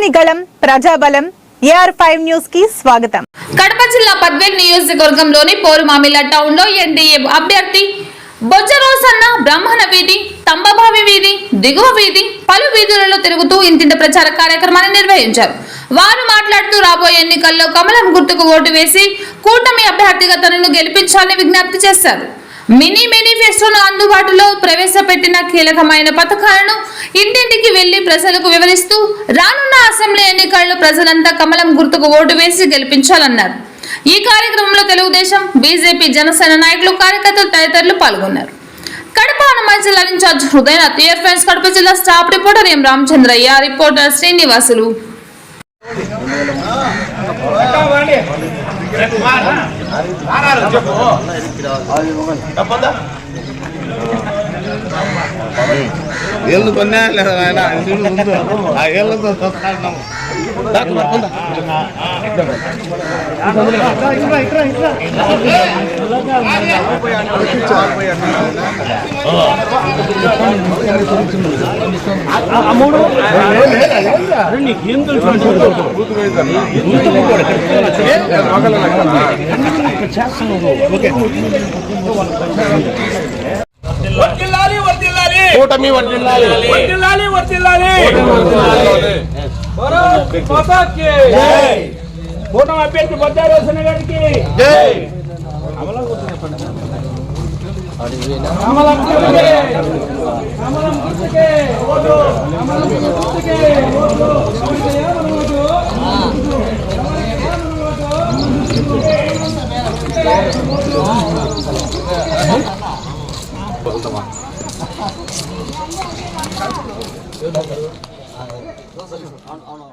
ప్రజని గళం ప్రజాబలం AR5 news కి స్వాగతం. కడప జిల్లా పద్వేల్ నియోజకవర్గంలోని పోరుమామిల టౌన్ లో ఎన్డీఏ అభ్యర్థి బొజ్జరోసన్న బ్రాహ్మణ వీధి, తంబబావి వీధి, దిగువ వీధి పలు వీధులలో తిరుగుతూ ఇంటింటి ప్రచార కార్యక్రమాన్ని నిర్వహించారు. వారు మాట్లాడుతూ రాబోయే ఎన్నికల్లో కమలం గుర్తుకు ఓటు వేసి కూటమి అభ్యర్థిగా తనను గెలిపించాలని విజ్ఞప్తి చేశారు. మినీ మేనిఫెస్టోను అందుబాటులో ప్రవేశపెట్టిన కీలకమైన పథకాలను ఇంటింటికి వెళ్లి ప్రజలకు వివరిస్తూ రానున్న అసెంబ్లీ ఎన్నికల్లో ప్రజలంతా కమలం గుర్తుకు ఓటు వేసి గెలిపించాలన్నారు. ఈ కార్యక్రమంలో తెలుగుదేశం, బీజేపీ, జనసేన నాయకులు, కార్యకర్తలు తదితరులు పాల్గొన్నారు. కడప హనుమాన్ జిల్లా ఇన్ఛార్జ్ హృదయనాథ్, AR5 కడప జిల్లా స్టాఫ్ రిపోర్టర్ ఎం రామచంద్రయ్య, రిపోర్టర్ శ్రీనివాసులు. ఏళ్ళు కొన్నా ఆయన ఆ ఏళ్ళతో చూస్తున్నాము. కూటమి వర్ధిల్లాలి, వర్ధిల్లాలి, వర్ధిల్లాలి. కూటమి అభ్యర్థి బొజ్జరోసన్న గారికి జై. కమలం గుర్తుకే, కమలం గుర్తుకే ఓటు, కమలం గుర్తుకే ఓటు. అవును